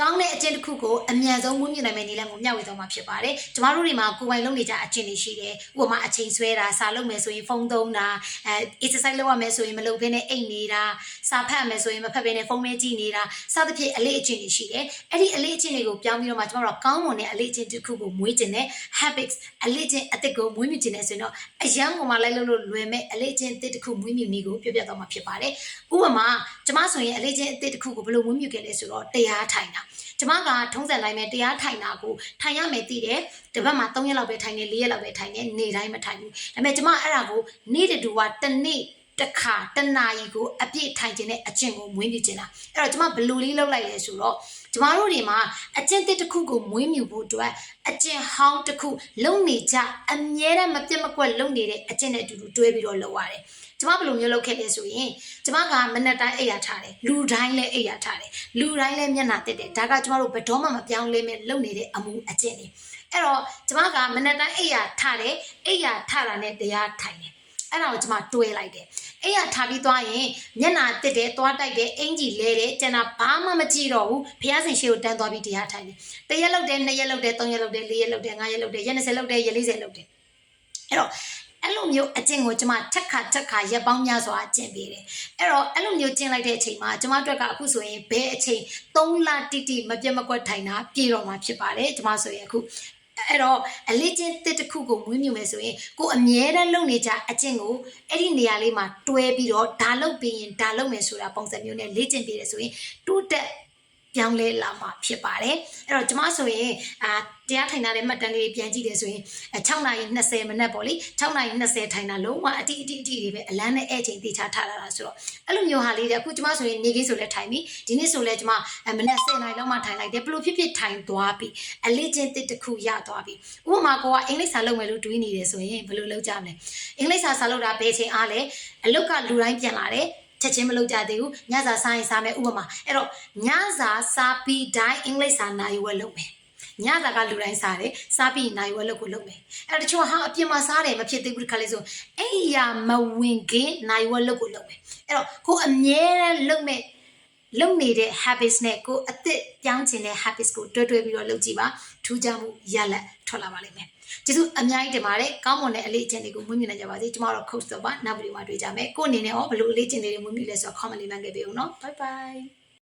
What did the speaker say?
ကောင်းတဲ့အကျင့်တစ်ခုကိုအမြန်ဆုံးမွေးမြူနိုင်မယ့်နည်းလမ်းကိုမျှဝေသွားမှာဖြစ်ပါတယ်။ကျမတို့တွေမှာကိုယ်ပိုင်လုပ်နေကြအကျင့်တွေရှိတယ်။ဥပမာအချိန်ဆွဲတာစာလုပ်မယ်ဆိုရင်ဖုန်းသုံးတာexercise လုပ်ရမယ်ဆိုရင်မလုပ်ဘဲနဲ့အိတ်နေတာစာဖတ်ရမယ်ဆိုရင်မဖတ်ဘဲနဲ့ဖုန်းထဲကြည့်နေတာစသဖြင့်အလေးအကျင့်တွေရှိတယ်။အဲ့ဒီအလေးအကျင့်တွေကိုပြောင်းပြီးတော့မှကျမတို့ကောင်းမွန်တဲ့အလေးအကျင့်တစ်ခုကိုမွေးကျင်တဲ့ habits အလေးအကျင့်အသစ်ကိုမွေးမြူကျင်နေဆိုရင်တော့အရန်ကိုမှလိုက်လို့လွယ်မဲ့အလေးအကျင့်အသစ်တစ်ခုမွေးမြူနည်းကိုပြပြသွားမှာဖြစ်ပါတယ်။ဥပမာကျမဆိုရင်အလေးအကျင့်အသစ်တစ်ခုကိုဘယ်လိုမွေးမြူခဲ့လဲဆိုတော့တရားထိုင်တာကျမကထုံးစံတိုင်းပဲတရားထိုင်တာကိုထိုင်ရမယ်သိတယ်တပတ်မှာ3ရက်လောက်ပဲထိုင်နေ4ရက်လောက်ပဲထိုင်နေနေတိုင်းမထိုင်ဘူးဒါပေမဲ့ကျမအဲ့ဒါကိုနေ့တူကတစ်နေ့တစ်ခါတစ်နာရီကိုအပြည့်ထိုင်ခြင်းနဲ့အကျင့်ကိုမွေးမြူခြင်းတာအဲ့တော့ကျမဘလူလေးလောက်လိုက်လဲဆိုတော့ကျမတို့တွေမှာအကျင့်တစ်ခုကိုမွေးမြူဖို့အတွက်အကျင့်ဟောင်းတစ်ခုလုံနေကြအမြဲတမ်းမပြတ်မကွက်လုံနေတဲ့အကျင့်နဲ့အတူတူတွဲပြီးတော့လုပ်ရတယ်ကျမဘယ်လိုမျိုးလုပ်ခဲ့လဲဆိုရင်ကျမကမနက်တိုင်းအိပ်ရထားတယ်လူတိုင်းလည်းအိပ်ရထားတယ်လူတိုင်းလည်းမျက်နှာတက်တယ်ဒါကကျမတို့ဘယ်တော့မှမပြောင်းလဲမဲ့လုပ်နေတဲ့အမှုအကျင့်တွေအဲ့တော့ကျမကမနက်တိုင်းအိပ်ရထားတယ်အိပ်ရထားတာနဲ့တရားထိုင်တယ်အဲ့ဒါကိုကျမတွဲလိုက်တယ်အိပ်ရထားပြီးသွားရင်မျက်နှာတက်တယ်သွားတိုက်တယ်အင်ကြီးလဲတယ်ကျန်တာဘာမှမကြည့်တော့ဘူးဖျားစင်ရှေ့ကိုတန်းသွားပြီးတရားထိုင်တယ်တစ်ရက်လုပ်တယ်နှစ်ရက်လုပ်တယ်သုံးရက်လုပ်တယ်လေးရက်လုပ်တယ်ငါးရက်လုပ်တယ်ရက်20လုပ်တယ်ရက်40လုပ်တယ်အဲ့တော့အဲ့လိုမျိုးအကျင့်ကိုကျမထက်ခါရက်ပေါင်းများစွာကျင့်ပေးတယ်အဲ့တော့အဲ့လိုမျိုးကျင့်လိုက်တဲ့အချိန်မှာကျမတို့ကအခုဆိုရင်ဘယ်အချိန်3လတိတိမပြတ်မကွက်ထိုင်တာပြေတော့မှာဖြစ်ပါတယ်ကျမဆိုရင်အခုအဲ့တော့အလေးချင်းတစ်ခုကိုမွေးမြူမယ်ဆိုရင်ကိုအမြဲတမ်းလုပ်နေကြအကျင့်ကိုအဲ့ဒီနေရာလေးမှာတွဲပြီးတော့ဒါလုပ်ပြီးရင်ဒါလုပ်မယ်ဆိုတာပုံစံမျိုးနဲ့လေ့ကျင့်ပေးတယ်ဆိုရင်တိုးတက်ပြောင်းလဲလာမှာဖြစ်ပါတယ်အဲ့တော့ကျမဆိုရင်တရားထိုင်တာတဲ့မှတ်တမ်းလေးပြန်ကြည့်တယ်ဆိုရင်6:20မိနစ်ပေါ့လေ6:20ထိုင်တာလုံးဝအတိတွေပဲအလန်းနဲ့အဲ့ချိန်တေချာထားတာဆိုတော့အဲ့လိုမျိုးဟာလေးတဲ့အခုကျမဆိုရင်နေခင်းဆိုလဲထိုင်ပြီဒီနေ့ဆိုလဲကျမမနက်10:00နာရီလောက်မှထိုင်လိုက်တယ်ဘလို့ဖြစ်ထိုင်သွားပြီအလေးချင်းတစ်ခုရသွားပြီဥပမာကိုကအင်္ဂလိပ်စာလုပ်မယ်လို့တွေးနေတယ်ဆိုရင်ဘယ်လိုလုပ်ကြမလဲအင်္ဂလိပ်စာလုပ်တာဘယ်ချိန်အားလဲအလုတ်ကလူတိုင်းပြန်လာတယ်ချက်ချင်းမလုပ်ကြသေးဘူးညစာစားရင်စားမယ်ဥပမာအဲ့တော့ညစာစားပြီးတိုင်းအင်္ဂလိပ်စာနိုင်ဝဲလုပ်မယ်ညစာကလူတိုင်းစားတယ်စားပြီးနိုင်ဝဲလုပ်ကိုလုပ်မယ်အဲ့တော့တချို့ဟာအပြင်မှာစားတယ်မဖြစ်သေးဘူးခါလေးဆိုအဲ့ရမဝင်ခင်နိုင်ဝဲလုပ်ကိုလုပ်မယ်အဲ့တော့ကိုအမြဲတမ်းလုပ်နေတဲ့ habits နဲ့ကိုအသစ်ပြောင်းချင်တဲ့ habits ကိုတွဲပြီးတော့လုပ်ကြည့်ပါထူးခြားမှုရလဒ်ထွက်လာပါလိမ့်မယ်ကျေးဇူးအများကြီးတင်ပါတယ်ကောင်းမွန်တဲ့အလေးအကျင့်တွေကိုမွေးမြူနိုင်ကြပါစေကျမတို့ coach တော့ပါနောက်ဗီဒီယိုမှာတွေ့ကြမယ်ကိုအနေနဲ့ရောဘယ်လိုအလေးအကျင့်တွေမွေးမြူလဲဆိုတော့ comment လေးမှတ်ခဲ့ပေးဦးနော် bye bye